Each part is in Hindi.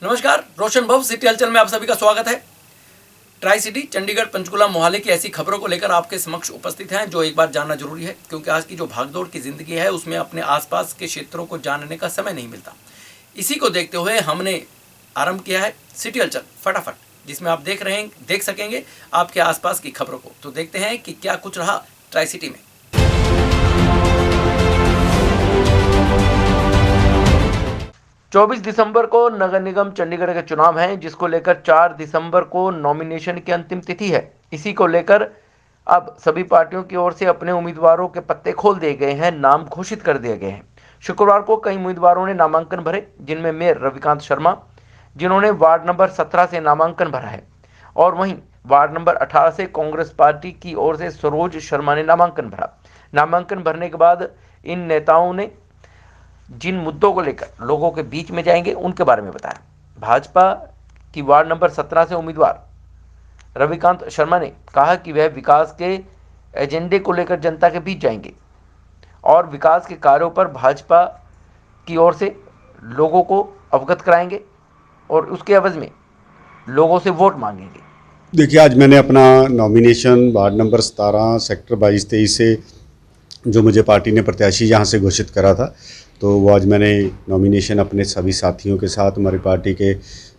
नमस्कार, रोशन भव सिटी हलचल में आप सभी का स्वागत है। ट्राई सिटी, चंडीगढ़, पंचकुला, मोहाली की ऐसी खबरों को लेकर आपके समक्ष उपस्थित हैं जो एक बार जानना जरूरी है, क्योंकि आज की जो भागदौड़ की जिंदगी है उसमें अपने आसपास के क्षेत्रों को जानने का समय नहीं मिलता। इसी को देखते हुए हमने आरंभ किया है सिटी हलचल फटाफट, जिसमें आप देख सकेंगे आपके आसपास की खबरों को। तो देखते हैं कि क्या कुछ रहा ट्राई सिटी में। 24 दिसंबर को नगर निगम चंडीगढ़ के चुनाव हैं, जिसको लेकर 4 दिसंबर को नॉमिनेशन की अंतिम तिथि है। इसी को लेकर अब सभी पार्टियों की ओर से अपने उम्मीदवारों के पत्ते खोल दिए गए हैं, नाम घोषित कर दिए गए हैं। शुक्रवार को कई उम्मीदवारों ने नामांकन भरे, जिनमें मेयर रविकांत शर्मा, जिन्होंने वार्ड नंबर 17 से नामांकन भरा है, और वहीं वार्ड नंबर 18 से कांग्रेस पार्टी की ओर से सरोज शर्मा ने नामांकन भरा। नामांकन भरने के बाद इन नेताओं ने जिन मुद्दों को लेकर लोगों के बीच में जाएंगे उनके बारे में बताया। भाजपा की वार्ड नंबर 17 से उम्मीदवार रविकांत शर्मा ने कहा कि वह विकास के एजेंडे को लेकर जनता के बीच जाएंगे और विकास के कार्यों पर भाजपा की ओर से लोगों को अवगत कराएंगे और उसके एवज में लोगों से वोट मांगेंगे। देखिए, आज मैंने अपना नॉमिनेशन वार्ड नंबर 17 सेक्टर 22-23 से जो मुझे पार्टी ने प्रत्याशी यहाँ से घोषित करा था, तो वो आज मैंने नॉमिनेशन अपने सभी साथियों के साथ, हमारी पार्टी के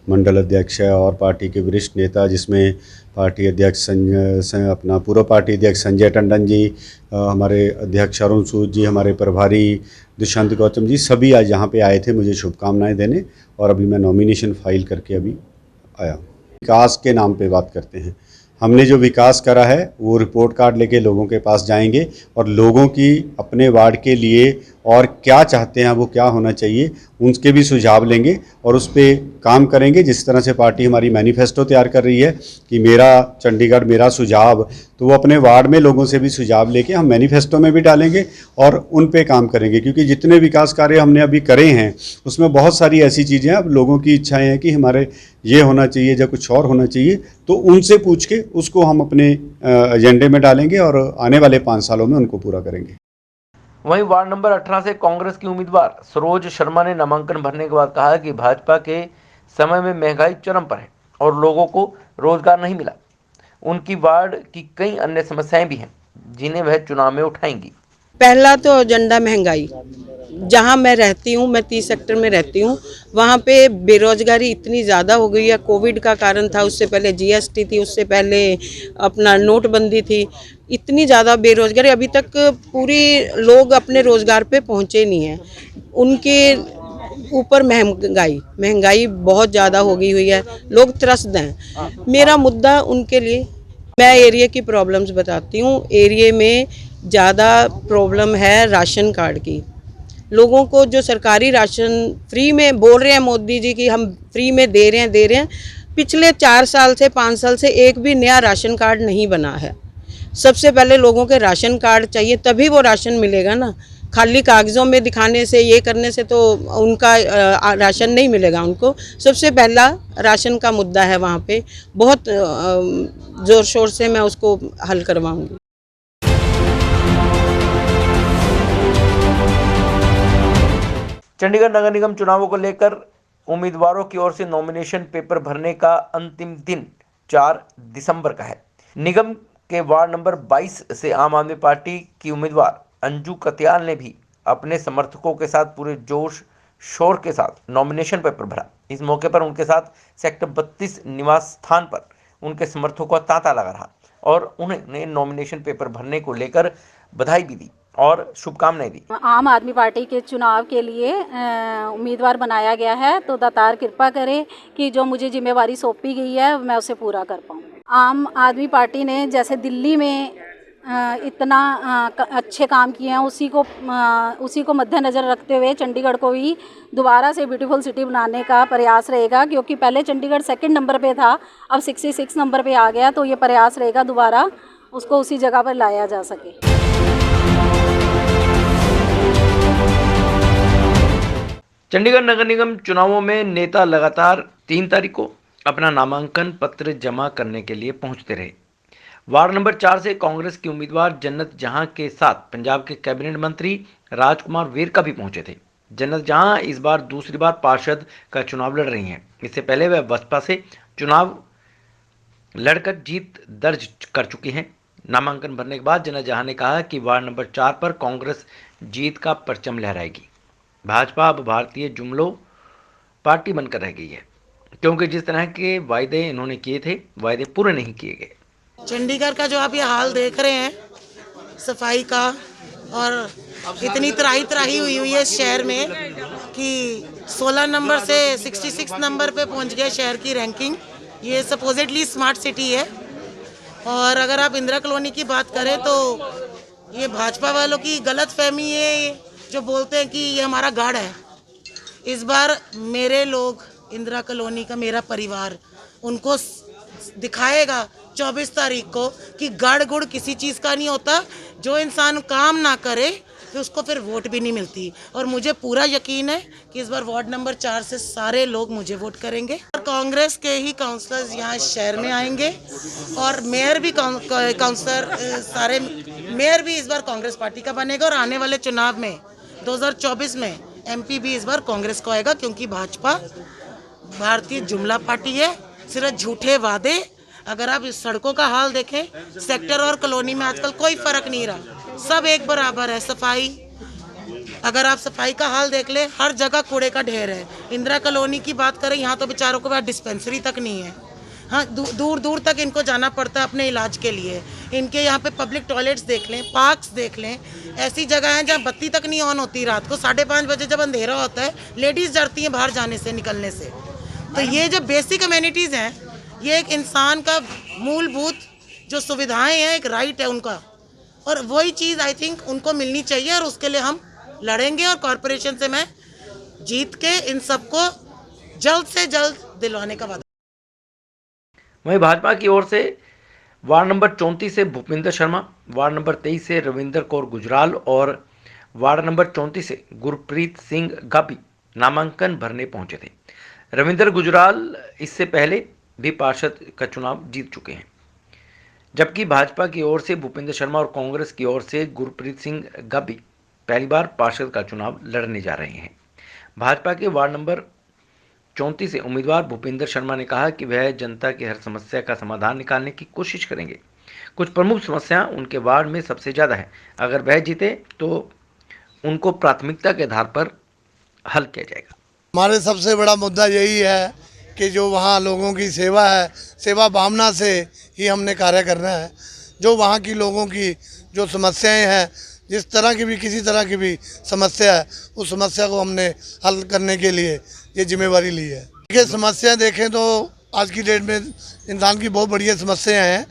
मंडल अध्यक्ष और पार्टी के वरिष्ठ नेता, जिसमें पार्टी अध्यक्ष अपना पूर्व पार्टी अध्यक्ष संजय टंडन जी, हमारे अध्यक्ष अरुण सूद जी, हमारे प्रभारी दुष्यंत गौतम जी, सभी आज यहाँ पे आए थे मुझे शुभकामनाएं देने। और अभी मैं नॉमिनेशन फाइल करके अभी आया। विकास के नाम पे बात करते हैं। हमने जो विकास करा है वो रिपोर्ट कार्ड लेके लोगों के पास जाएंगे और लोगों की अपने वार्ड के लिए और क्या चाहते हैं, वो क्या होना चाहिए, उनके भी सुझाव लेंगे और उस पर काम करेंगे। जिस तरह से पार्टी हमारी मैनिफेस्टो तैयार कर रही है कि मेरा चंडीगढ़ मेरा सुझाव, तो वो अपने वार्ड में लोगों से भी सुझाव लेके हम मैनिफेस्टो में भी डालेंगे और उन पे काम करेंगे। क्योंकि जितने विकास कार्य हमने अभी करे हैं उसमें बहुत सारी ऐसी चीज़ें हैं, अब लोगों की इच्छाएं हैं कि हमारे ये होना चाहिए या कुछ और होना चाहिए, तो उनसे पूछ के उसको हम अपने एजेंडे में डालेंगे और आने वाले 5 सालों में उनको पूरा करेंगे। वहीं वार्ड नंबर 18 से कांग्रेस की उम्मीदवार सरोज शर्मा ने नामांकन भरने के बाद कहा कि भाजपा के समय में महंगाई चरम पर है और लोगों को रोजगार नहीं मिला। उनकी वार्ड की कई अन्य समस्याएं भी हैं जिन्हें वह चुनाव में उठाएंगी। पहला तो एजेंडा महंगाई। जहां मैं रहती हूं, मैं 30 सेक्टर में रहती हूं, वहां पे बेरोजगारी इतनी ज़्यादा हो गई है। कोविड का कारण था, उससे पहले जीएसटी थी, उससे पहले अपना नोटबंदी थी। इतनी ज़्यादा बेरोजगारी, अभी तक पूरी लोग अपने रोज़गार पे पहुंचे नहीं हैं। उनके ऊपर महंगाई बहुत ज़्यादा हो गई हुई है, लोग त्रस्त हैं। मेरा मुद्दा उनके लिए, मैं एरिया की प्रॉब्लम्स बताती हूँ। एरिया में ज़्यादा प्रॉब्लम है राशन कार्ड की। लोगों को जो सरकारी राशन फ्री में बोल रहे हैं मोदी जी कि हम फ्री में दे रहे हैं, पिछले 4 साल से 5 साल से एक भी नया राशन कार्ड नहीं बना है। सबसे पहले लोगों के राशन कार्ड चाहिए, तभी वो राशन मिलेगा ना। खाली कागज़ों में दिखाने से, ये करने से तो उनका राशन नहीं मिलेगा उनको। सबसे पहला राशन का मुद्दा है, वहाँ पे बहुत ज़ोर शोर से मैं उसको हल करवाऊँगी। चंडीगढ़ नगर निगम चुनावों को लेकर उम्मीदवारों की ओर से नॉमिनेशन पेपर भरने का अंतिम दिन 4 दिसंबर का है। निगम के वार्ड नंबर 22 से आम आदमी पार्टी की उम्मीदवार अंजू कत्याल ने भी अपने समर्थकों के साथ पूरे जोश शोर के साथ नॉमिनेशन पेपर भरा। इस मौके पर उनके साथ सेक्टर 32 निवास स्थान पर उनके समर्थकों का तांता लगा रहा और उन्होंने नॉमिनेशन पेपर भरने को लेकर बधाई भी दी और शुभकामनाएं दी। आम आदमी पार्टी के चुनाव के लिए उम्मीदवार बनाया गया है, तो दातार कृपा करे कि जो मुझे जिम्मेवारी सौंपी गई है मैं उसे पूरा कर पाऊँ। आम आदमी पार्टी ने जैसे दिल्ली में इतना अच्छे काम किए हैं, उसी को मद्देनज़र रखते हुए चंडीगढ़ को भी दोबारा से ब्यूटीफुल सिटी बनाने का प्रयास रहेगा। क्योंकि पहले चंडीगढ़ 2nd नंबर पे था, अब 66 नंबर पे आ गया, तो ये प्रयास रहेगा दोबारा उसको उसी जगह पर लाया जा सके। चंडीगढ़ नगर निगम चुनावों में नेता लगातार 3 तारीख को अपना नामांकन पत्र जमा करने के लिए पहुंचते रहे। वार्ड नंबर 4 से कांग्रेस की उम्मीदवार जन्नत जहां के साथ पंजाब के कैबिनेट मंत्री राजकुमार वेरका भी पहुंचे थे। जन्नत जहां इस बार दूसरी बार पार्षद का चुनाव लड़ रही हैं। इससे पहले वह बसपा से चुनाव लड़कर जीत दर्ज कर चुकी हैं। नामांकन भरने के बाद जन्नत जहां ने कहा कि वार्ड नंबर 4 पर कांग्रेस जीत का परचम लहराएगी। भाजपा अब भारतीय जुमलों पार्टी बनकर रह गई है, क्योंकि जिस तरह के वायदे इन्होंने किए थे, वायदे पूरे नहीं किए गए। चंडीगढ़ का जो आप ये हाल देख रहे हैं सफाई का, और इतनी त्राही हुई है इस शहर में कि 16 नंबर से 66 नंबर पे पहुंच गया शहर की रैंकिंग। ये सपोजिटली स्मार्ट सिटी है। और अगर आप इंदिरा कॉलोनी की बात करें तो ये भाजपा वालों की गलत फहमी है, जो बोलते हैं कि ये हमारा गढ़ है। इस बार मेरे लोग, इंदिरा कॉलोनी का मेरा परिवार, उनको दिखाएगा 24 तारीख को कि गढ़ गुड़ किसी चीज़ का नहीं होता। जो इंसान काम ना करे फिर उसको फिर वोट भी नहीं मिलती। और मुझे पूरा यकीन है कि इस बार वार्ड नंबर 4 से सारे लोग मुझे वोट करेंगे। और कांग्रेस के ही काउंसलर्स यहाँ शहर में आएंगे और मेयर भी सारे मेयर भी इस बार कांग्रेस पार्टी का बनेगा। और आने वाले चुनाव में 2024 में MP भी इस बार कांग्रेस को आएगा, क्योंकि भाजपा भारतीय जुमला पार्टी है, सिर्फ झूठे वादे। अगर आप इस सड़कों का हाल देखें, सेक्टर और कॉलोनी में आजकल कोई फर्क नहीं रहा, सब एक बराबर है। सफाई, अगर आप सफाई का हाल देख ले, हर जगह कूड़े का ढेर है। इंदिरा कॉलोनी की बात करें, यहाँ तो बेचारों को डिस्पेंसरी तक नहीं है। हाँ, दूर दूर तक इनको जाना पड़ता है अपने इलाज के लिए। इनके यहाँ पे पब्लिक टॉयलेट्स देख लें, पार्क्स देख लें, ऐसी जगह हैं जहाँ बत्ती तक नहीं ऑन होती। रात को 5:30 बजे जब अंधेरा होता है, लेडीज़ डरती हैं बाहर जाने से, निकलने से। तो ये जो बेसिक कम्युनिटीज़ हैं, ये एक इंसान का मूलभूत जो सुविधाएं हैं, एक राइट है उनका, और वही चीज़ आई थिंक उनको मिलनी चाहिए। और उसके लिए हम लड़ेंगे और कॉरपोरेशन से मैं जीत के इन सबको जल्द से जल्द दिलवाने का वादा। वहीं भाजपा की ओर से वार्ड नंबर 34 से भूपिंदर शर्मा, वार्ड नंबर 23 से रविंदर कौर गुजराल और वार्ड नंबर 34 से गुरप्रीत सिंह गाबी नामांकन भरने पहुंचे थे। रविंदर गुजराल इससे पहले भी पार्षद का चुनाव जीत चुके हैं, जबकि भाजपा की ओर से भूपिंदर शर्मा और कांग्रेस की ओर से गुरप्रीत सिंह गाबी पहली बार पार्षद का चुनाव लड़ने जा रहे हैं। भाजपा के वार्ड नंबर 34 से उम्मीदवार भूपिंदर शर्मा ने कहा कि वह जनता की हर समस्या का समाधान निकालने की कोशिश करेंगे। कुछ प्रमुख समस्या उनके वार्ड में सबसे ज़्यादा है। अगर वह जीते तो उनको प्राथमिकता के आधार पर हल किया जाएगा। हमारे सबसे बड़ा मुद्दा यही है कि जो वहाँ लोगों की सेवा है, सेवा भावना से ही हमने कार्य करना है। जो वहाँ की लोगों की जो समस्याएं हैं, जिस तरह की भी किसी तरह की भी समस्या है, उस समस्या को हमने हल करने के लिए ये जिम्मेवारी ली है। देखिए, समस्याएं देखें तो आज की डेट में इंसान की बहुत बढ़िया समस्याएं हैं,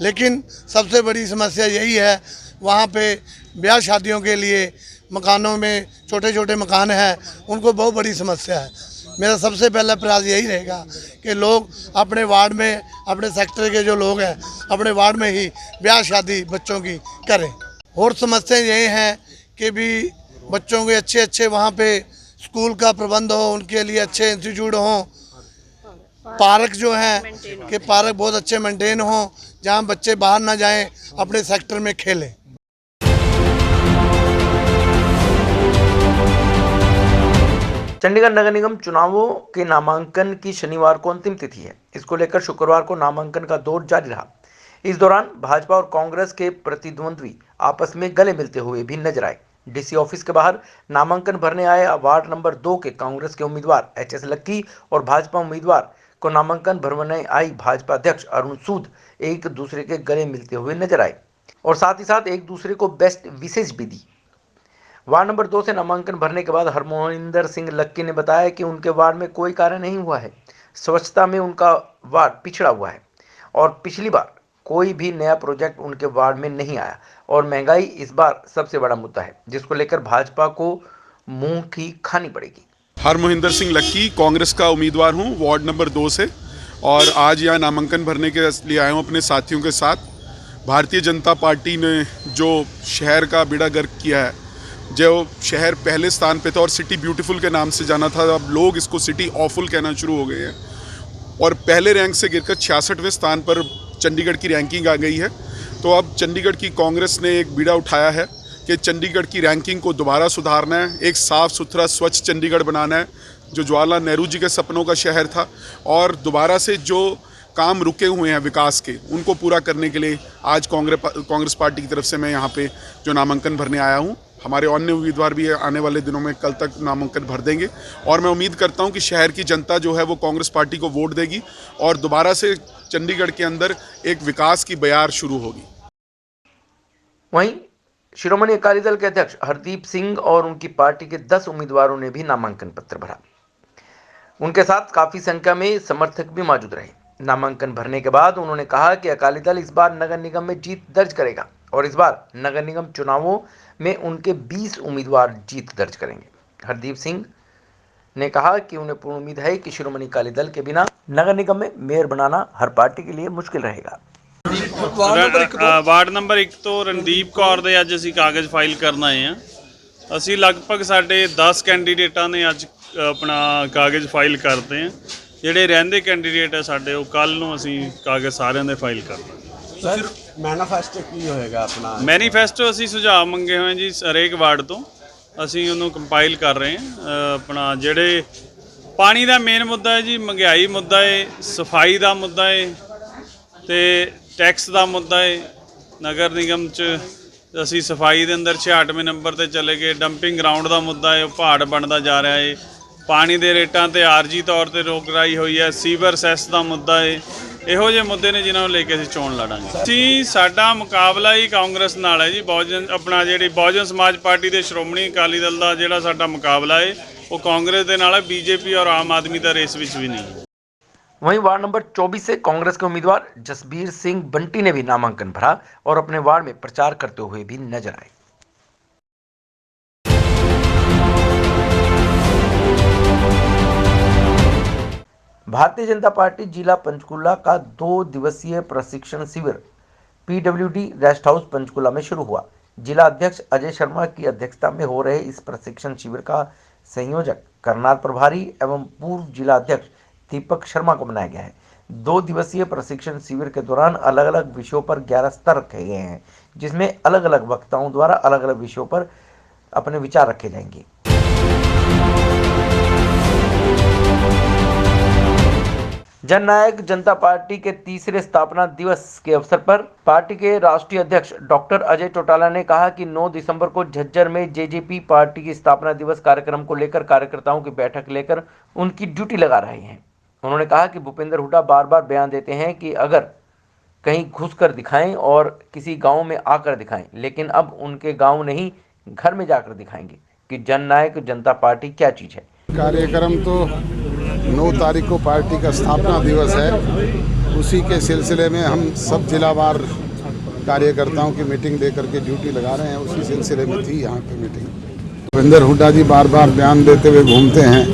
लेकिन सबसे बड़ी समस्या यही है, वहाँ पे ब्याह शादियों के लिए मकानों में छोटे छोटे मकान हैं, उनको बहुत बड़ी समस्या है। मेरा सबसे पहला प्रयास यही रहेगा कि लोग अपने वार्ड में, अपने सेक्टर के जो लोग हैं, अपने वार्ड में ही ब्याह शादी बच्चों की करें। और समस्याएं यही हैं कि भी बच्चों के अच्छे वहाँ पे स्कूल का प्रबंध हो, उनके लिए अच्छे इंस्टीट्यूट हों, पार्क जो हैं कि पार्क बहुत अच्छे मेंटेन हों, जहाँ बच्चे बाहर ना जाएं, अपने सेक्टर में खेलें। चंडीगढ़ नगर निगम चुनावों के नामांकन की शनिवार को अंतिम तिथि है। इसको लेकर शुक्रवार को नामांकन का दौर जारी रहा। इस दौरान भाजपा और कांग्रेस के प्रतिद्वंद्वी आपस में गले मिलते हुए भी नजर आए। डीसी ऑफिस के बाहर नामांकन भरने आए वार्ड नंबर 2 के कांग्रेस के उम्मीदवार HS लक्की और भाजपा उम्मीदवार को नामांकन भरने आई भाजपा अध्यक्ष अरुण सूद एक दूसरे के गले मिलते हुए नजर आए और साथ ही साथ एक दूसरे को बेस्ट विशेष भी दी। वार्ड नंबर 2 से नामांकन भरने के बाद हरमोहिंदर सिंह लक्की ने बताया कि उनके वार्ड में कोई कार्य नहीं हुआ है। स्वच्छता में उनका वार्ड पिछड़ा हुआ है और पिछली बार कोई भी नया प्रोजेक्ट उनके वार्ड में नहीं आया और महंगाई इस बार सबसे बड़ा मुद्दा है, जिसको लेकर भाजपा को मुंह की खानी पड़ेगी। हरमोहिंदर सिंह लक्की, कांग्रेस का उम्मीदवार हूं वार्ड नंबर 2 से, और आज यहाँ नामांकन भरने के लिए आया हूँ अपने साथियों के साथ। भारतीय जनता पार्टी ने जो शहर का बेड़ा गर्क किया है, जो शहर पहले स्थान पे था और सिटी ब्यूटीफुल के नाम से जाना था, अब लोग इसको सिटी ऑफुल कहना शुरू हो गए हैं और पहले रैंक से गिरकर 66वें स्थान पर चंडीगढ़ की रैंकिंग आ गई है। तो अब चंडीगढ़ की कांग्रेस ने एक बीड़ा उठाया है कि चंडीगढ़ की रैंकिंग को दोबारा सुधारना है, एक साफ़ सुथरा स्वच्छ चंडीगढ़ बनाना है जो जवाहरलाल नेहरू जी के सपनों का शहर था, और दोबारा से जो काम रुके हुए हैं विकास के उनको पूरा करने के लिए आज कांग्रेस पार्टी की तरफ से मैं यहाँ पे जो नामांकन भरने आया हूँ। हमारे अन्य उम्मीदवार भी आने वाले दिनों में कल तक नामांकन भर देंगे और मैं उम्मीद करता हूँ कि शहर की जनता जो है वो कांग्रेस पार्टी को वोट देगी और दोबारा से चंडीगढ़ के अंदर एक विकास की बयार शुरू होगी। वहीं शिरोमणि अकाली दल के अध्यक्ष हरदीप सिंह और उनकी पार्टी के 10 उम्मीदवारों ने भी नामांकन पत्र भरा। उनके साथ काफी संख्या में समर्थक भी मौजूद रहे। नामांकन भरने के बाद उन्होंने कहा कि अकाली दल इस बार नगर निगम में जीत दर्ज करेगा और इस बार नगर निगम चुनावों में उनके 20 उम्मीदवार जीत दर्ज करेंगे। हरदीप सिंह ने कहा कि उन्हें पूर्ण उम्मीद है कि शिरोमणि अकाली दल के बिना नगर निगम में मेयर बनाना हर पार्टी के लिए मुश्किल रहेगा। वार्ड नंबर 1 ਤੋਂ ਰਣਦੀਪ ਕੌਰ ਦੇ ਅੱਜ ਅਸੀਂ ਕਾਗਜ਼ ਫਾਈਲ ਕਰਨ ਆਏ ਹਾਂ। ਅਸੀਂ ਲਗਭਗ ਸਾਡੇ 10 ਕੈਂਡੀਡੇਟਾਂ ਨੇ ਅੱਜ ਆਪਣਾ ਕਾਗਜ਼ ਫਾਈਲ ਕਰਦੇ ਹਾਂ। ਜਿਹੜੇ ਰਹਿੰਦੇ ਕੈਂਡੀਡੇਟ ਹੈ ਸਾਡੇ ਉਹ ਕੱਲ ਨੂੰ ਅਸੀਂ ਕਾਗਜ਼ ਸਾਰਿਆਂ ਦੇ ਫਾਈਲ ਕਰਨਾ। ਸਰ ਮੈਨੀਫੈਸਟੋ ਕੀ ਹੋਏਗਾ ਆਪਣਾ? ਮੈਨੀਫੈਸਟੋ ਅਸੀਂ ਸੁਝਾਅ ਮੰਗੇ ਹੋਏ ਜੀ ਹਰੇਕ ਵਾਰਡ ਤੋਂ, ਅਸੀਂ ਉਹਨੂੰ ਕੰਪਾਈਲ ਕਰ ਰਹੇ ਹਾਂ। ਆਪਣਾ ਜਿਹੜੇ ਪਾਣੀ ਦਾ ਮੇਨ ਮੁੱਦਾ ਹੈ ਜੀ, ਮਹਿੰਗਾਈ ਮੁੱਦਾ ਹੈ, ਸਫਾਈ ਦਾ ਮੁੱਦਾ ਹੈ ਤੇ टैक्स का मुद्दा है। नगर निगम च असी सफाई के अंदर 66वें नंबर पर चले गए। डंपिंग ग्राउंड का मुद्दा है, पहाड़ बनता जा रहा है। पानी के रेटां ते आरजी तौर पर रोक लगाई हुई है। सीवर सैस का मुद्दा है। इहो जे मुद्दे ने जिन्होंने लेके असीं चोण लड़ांगे। असीं साडा मुकाबला ही कांग्रेस नाल है जी। बहुजन अपना जिहड़ी बहुजन समाज पार्टी के श्रोमणी अकाली दल का जिहड़ा साडा मुकाबला है वो कांग्रेस के नाल है। बीजेपी और आम आदमी का रेस विच भी नहीं है। वहीं वार्ड नंबर 24 से कांग्रेस के उम्मीदवार जसबीर सिंह बंटी ने भी नामांकन भरा और अपने वार्ड में प्रचार करते हुए भी नजर आए। भारतीय जनता पार्टी जिला पंचकुला का 2 दिवसीय प्रशिक्षण शिविर PWD रेस्ट हाउस पंचकुला में शुरू हुआ। जिला अध्यक्ष अजय शर्मा की अध्यक्षता में हो रहे इस प्रशिक्षण शिविर का संयोजक करनाल प्रभारी एवं पूर्व जिला अध्यक्ष दीपक शर्मा को बनाया गया है। 2 दिवसीय प्रशिक्षण शिविर के दौरान अलग अलग विषयों पर 11 स्तर रखे गए हैं, जिसमें अलग अलग वक्ताओं द्वारा अलग अलग विषयों पर अपने विचार रखे जाएंगे। जननायक जनता पार्टी के 3रे स्थापना दिवस के अवसर पर पार्टी के राष्ट्रीय अध्यक्ष डॉक्टर अजय चौटाला ने कहा कि 9 दिसंबर को झज्जर में जेजेपी पार्टी की स्थापना दिवस कार्यक्रम को लेकर कार्यकर्ताओं की बैठक लेकर उनकी ड्यूटी लगा रहे हैं। उन्होंने कहा कि भूपेंद्र हुड्डा बार बार बयान देते हैं कि अगर कहीं घुस कर दिखाएं और किसी गांव में आकर दिखाएं, लेकिन अब उनके गांव नहीं घर में जाकर दिखाएंगे कि जननायक जनता पार्टी क्या चीज़ है। कार्यक्रम तो 9 तारीख को पार्टी का स्थापना दिवस है, उसी के सिलसिले में हम सब जिलावार कार्यकर्ताओं की मीटिंग लेकर के ड्यूटी लगा रहे हैं। उसी सिलसिले में थी यहाँ पे मीटिंग। भूपेंद्र हुड्डा जी बार बार बयान देते हुए घूमते हैं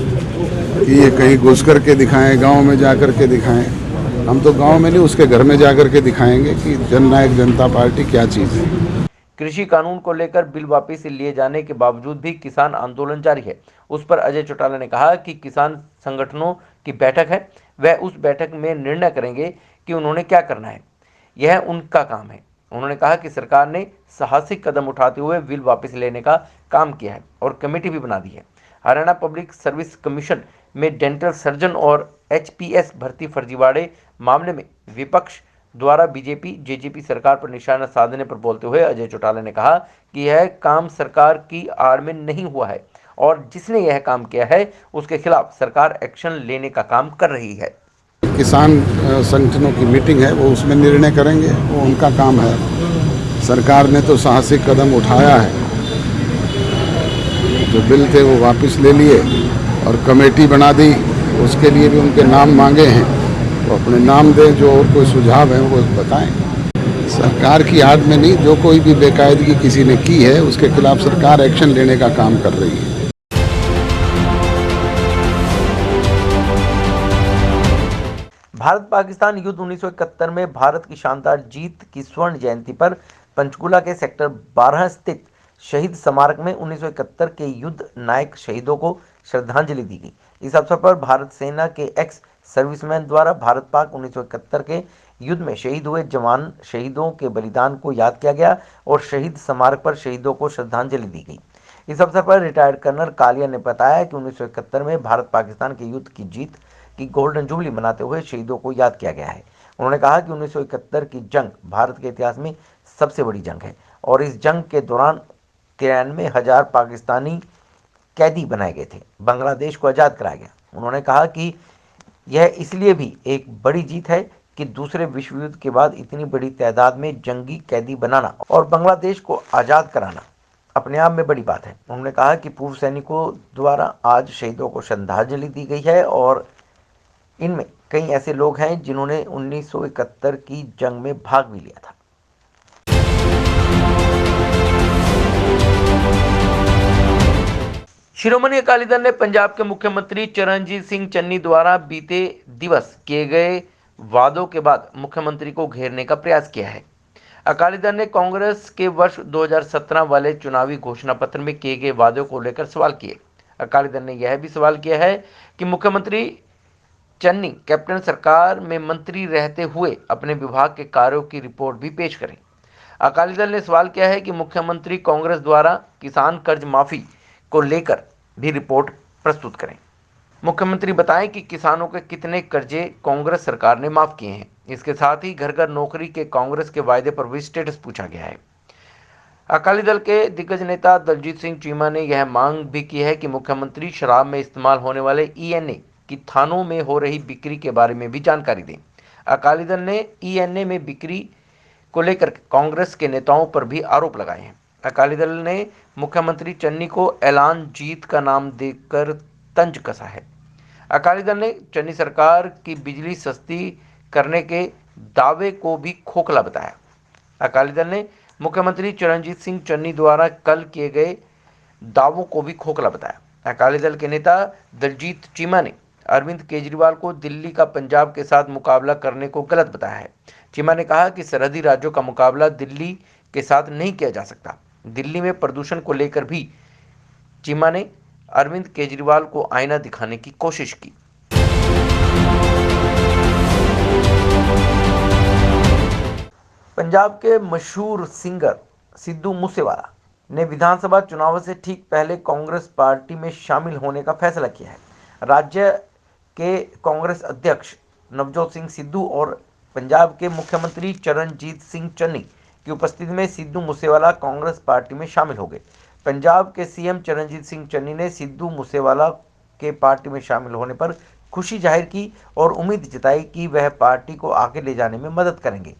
कि ये कहीं घुस करके दिखाएं, गांव में जा कर के दिखाएं। हम तो गांव में नहीं, उसके घर में जा कर के दिखाएंगे कि जननायक जनता पार्टी क्या चीज़ है। कृषि कानून को लेकर बिल वापस लिए जाने के बावजूद भी किसान आंदोलन जारी है। उस पर अजय चौटाला ने कहा कि किसान संगठनों की बैठक है, वह उस बैठक में निर्णय करेंगे कि उन्होंने क्या करना है, यह उनका काम है। उन्होंने कहा कि सरकार ने साहसिक कदम उठाते हुए बिल वापस लेने का काम किया है और कमेटी भी बना दी है। हरियाणा पब्लिक सर्विस कमीशन में डेंटल सर्जन और HPS भर्ती फर्जीवाड़े मामले में विपक्ष द्वारा बीजेपी जेजेपी सरकार पर निशाना साधने पर बोलते हुए अजय चौटाला ने कहा कि यह काम सरकार की आड़ में नहीं हुआ है और जिसने यह काम किया है उसके खिलाफ सरकार एक्शन लेने का काम कर रही है। किसान संगठनों की मीटिंग है, वो उसमें निर्णय करेंगे, वो उनका काम है। सरकार ने तो साहसिक कदम उठाया है, जो बिल थे वो वापस ले लिए और कमेटी बना दी। उसके लिए भी उनके नाम मांगे हैं, वो अपने नाम दें, जो और कोई सुझाव है वो बताएं। सरकार की आड़ में नहीं, जो कोई भी बेकायदगी किसी ने की है उसके खिलाफ सरकार एक्शन लेने का काम कर रही है। भारत पाकिस्तान युद्ध 1971 में भारत की शानदार जीत की स्वर्ण जयंती पर पंचकुला के सेक्टर 12 स्थित शहीद स्मारक में 1971 के युद्ध नायक शहीदों को श्रद्धांजलि दी गई। इस अवसर पर भारत सेना के एक्स सर्विसमैन द्वारा भारत पाक 1971 के युद्ध में शहीद हुए जवान शहीदों के बलिदान को याद किया गया और शहीद स्मारक पर शहीदों को श्रद्धांजलि दी गई। इस अवसर पर रिटायर्ड कर्नल कालिया ने बताया कि 1971 में भारत पाकिस्तान के युद्ध की जीत की गोल्डन जुबली मनाते हुए शहीदों को याद किया गया है। उन्होंने कहा कि 1971 की जंग भारत के इतिहास में सबसे बड़ी जंग है और इस जंग के दौरान 93,000 पाकिस्तानी कैदी बनाए गए थे, बांग्लादेश को आज़ाद कराया गया। उन्होंने कहा कि यह इसलिए भी एक बड़ी जीत है कि दूसरे विश्व युद्ध के बाद इतनी बड़ी तादाद में जंगी कैदी बनाना और बांग्लादेश को आज़ाद कराना अपने आप में बड़ी बात है। उन्होंने कहा कि पूर्व सैनिकों द्वारा आज शहीदों को श्रद्धांजलि दी गई है और इनमें कई ऐसे लोग हैं जिन्होंने 1971 की जंग में भाग भी लिया था। शिरोमणि अकाली दल ने पंजाब के मुख्यमंत्री चरणजीत सिंह चन्नी द्वारा बीते दिवस किए गए वादों के बाद मुख्यमंत्री को घेरने का प्रयास किया है। अकाली दल ने कांग्रेस के वर्ष 2017 वाले चुनावी घोषणा पत्र में किए गए वादों को लेकर सवाल किए। अकाली दल ने यह भी सवाल किया है कि मुख्यमंत्री चन्नी कैप्टन सरकार में मंत्री रहते हुए अपने विभाग के कार्यों की रिपोर्ट भी पेश करें। अकाली दल ने सवाल किया है कि मुख्यमंत्री कांग्रेस द्वारा किसान कर्ज माफी को लेकर भी रिपोर्ट प्रस्तुत करें। मुख्यमंत्री बताएं कि किसानों के कितने कर्जे कांग्रेस सरकार ने माफ किए हैं। इसके साथ ही घर घर नौकरी के कांग्रेस के वायदे पर भी स्टेटस पूछा गया है। अकाली दल के दिग्गज नेता दलजीत सिंह चीमा ने यह मांग भी की है कि मुख्यमंत्री शराब में इस्तेमाल होने वाले ENA की थानों में हो रही बिक्री के बारे में भी जानकारी दें। अकाली दल ने ENA में बिक्री को लेकर कांग्रेस के नेताओं पर भी आरोप लगाए हैं। अकाली दल ने मुख्यमंत्री चन्नी को ऐलान जीत का नाम देकर तंज कसा है। अकाली दल ने चन्नी सरकार की बिजली सस्ती करने के दावे को भी खोखला बताया। अकाली दल ने मुख्यमंत्री चरणजीत सिंह चन्नी द्वारा कल किए गए दावों को भी खोखला बताया। अकाली दल के नेता दलजीत चीमा ने अरविंद केजरीवाल को दिल्ली का पंजाब के साथ मुकाबला करने को गलत बताया है। चीमा ने कहा कि सरहदी राज्यों का मुकाबला दिल्ली के साथ नहीं किया जा सकता। दिल्ली में प्रदूषण को लेकर भी चीमा ने अरविंद केजरीवाल को आईना दिखाने की कोशिश की। पंजाब के मशहूर सिंगर सिद्धू मूसेवाला ने विधानसभा चुनाव से ठीक पहले कांग्रेस पार्टी में शामिल होने का फैसला किया है। राज्य के कांग्रेस अध्यक्ष नवजोत सिंह सिद्धू और पंजाब के मुख्यमंत्री चरणजीत सिंह चन्नी की उपस्थिति में सिद्धू मूसेवाला कांग्रेस पार्टी में शामिल हो गए। पंजाब के CM चरणजीत सिंह चन्नी ने सिद्धू मूसेवाला के पार्टी में शामिल होने पर खुशी जाहिर की और उम्मीद जताई कि वह पार्टी को आगे ले जाने में मदद करेंगे।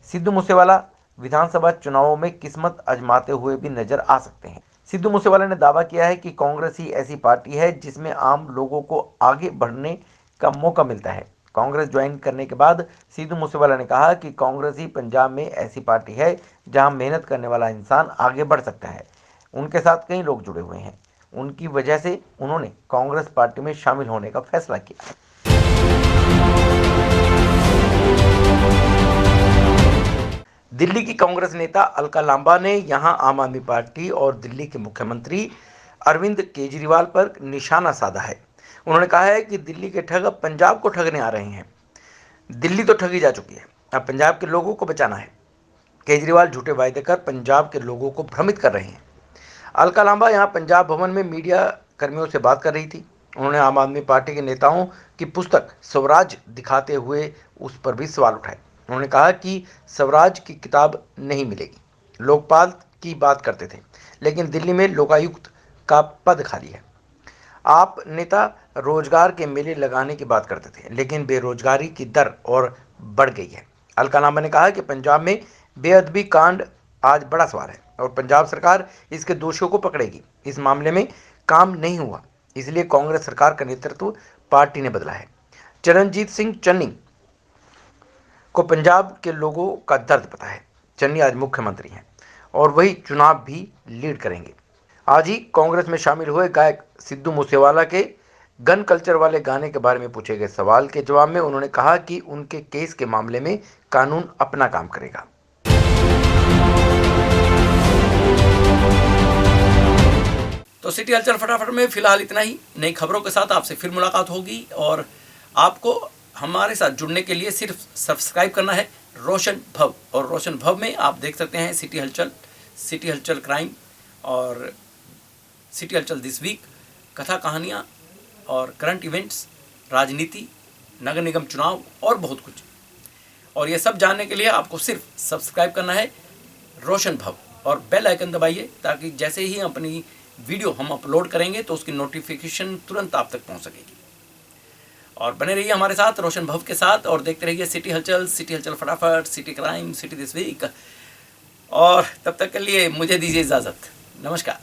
सिद्धू मूसेवाला विधानसभा चुनावों में किस्मत आजमाते हुए भी नजर आ सकते हैं। सिद्धू मूसेवाला ने दावा किया है कि कांग्रेस ही ऐसी पार्टी है जिसमें आम लोगों को आगे बढ़ने का मौका मिलता है। कांग्रेस ज्वाइन करने के बाद सिद्धू मूसेवाला ने कहा कि कांग्रेस ही पंजाब में ऐसी पार्टी है जहां मेहनत करने वाला इंसान आगे बढ़ सकता है। उनके साथ कई लोग जुड़े हुए हैं, उनकी वजह से उन्होंने कांग्रेस पार्टी में शामिल होने का फैसला किया। दिल्ली की कांग्रेस नेता अलका लांबा ने यहां आम आदमी पार्टी और दिल्ली के मुख्यमंत्री अरविंद केजरीवाल पर निशाना साधा है। उन्होंने कहा है कि दिल्ली के ठग अब पंजाब को ठगने आ रहे हैं। दिल्ली तो ठगी जा चुकी है, अब पंजाब के लोगों को बचाना है। केजरीवाल झूठे वायदे कर पंजाब के लोगों को भ्रमित कर रहे हैं। अलका लांबा यहां पंजाब भवन में मीडिया कर्मियों से बात कर रही थी। उन्होंने आम आदमी पार्टी के नेताओं की पुस्तक स्वराज दिखाते हुए उस पर भी सवाल उठाए। उन्होंने कहा कि स्वराज की किताब नहीं मिलेगी। लोकपाल की बात करते थे, लेकिन दिल्ली में लोकायुक्त का पद खाली है। आप नेता रोजगार के मेले लगाने की बात करते थे, लेकिन बेरोजगारी की दर और बढ़ गई है। अलका लांबा ने कहा कि पंजाब में बेअदबी कांड आज बड़ा सवाल है और पंजाब सरकार इसके दोषियों को पकड़ेगी। इस मामले में काम नहीं हुआ, इसलिए कांग्रेस सरकार का नेतृत्व पार्टी ने बदला है। चरणजीत सिंह चन्नी को पंजाब के लोगों का दर्द पता है। चन्नी आज मुख्यमंत्री हैं और वही चुनाव भी लीड करेंगे। आज ही कांग्रेस में शामिल हुए गायक सिद्धू मूसेवाला के गन कल्चर वाले गाने के बारे में पूछे गए सवाल के जवाब में उन्होंने कहा कि उनके केस के मामले में कानून अपना काम करेगा। तो सिटी हलचल फटाफट में फिलहाल इतना ही। नई खबरों के साथ आपसे फिर मुलाकात होगी और आपको हमारे साथ जुड़ने के लिए सिर्फ सब्सक्राइब करना है रोशन भव, और रोशन भव में आप देख सकते हैं सिटी हलचल क्राइम और सिटी हलचल दिस वीक, कथा कहानियाँ और करंट इवेंट्स, राजनीति, नगर निगम चुनाव और बहुत कुछ। और ये सब जानने के लिए आपको सिर्फ सब्सक्राइब करना है रोशन भव और बेल आइकन दबाइए, ताकि जैसे ही अपनी वीडियो हम अपलोड करेंगे तो उसकी नोटिफिकेशन तुरंत आप तक पहुंच सकेगी। और बने रहिए हमारे साथ रोशन भव के साथ और देखते रहिए सिटी हलचल फटाफट, city crime, city this week. और तब तक के लिए मुझे दीजिए इजाज़त। नमस्कार।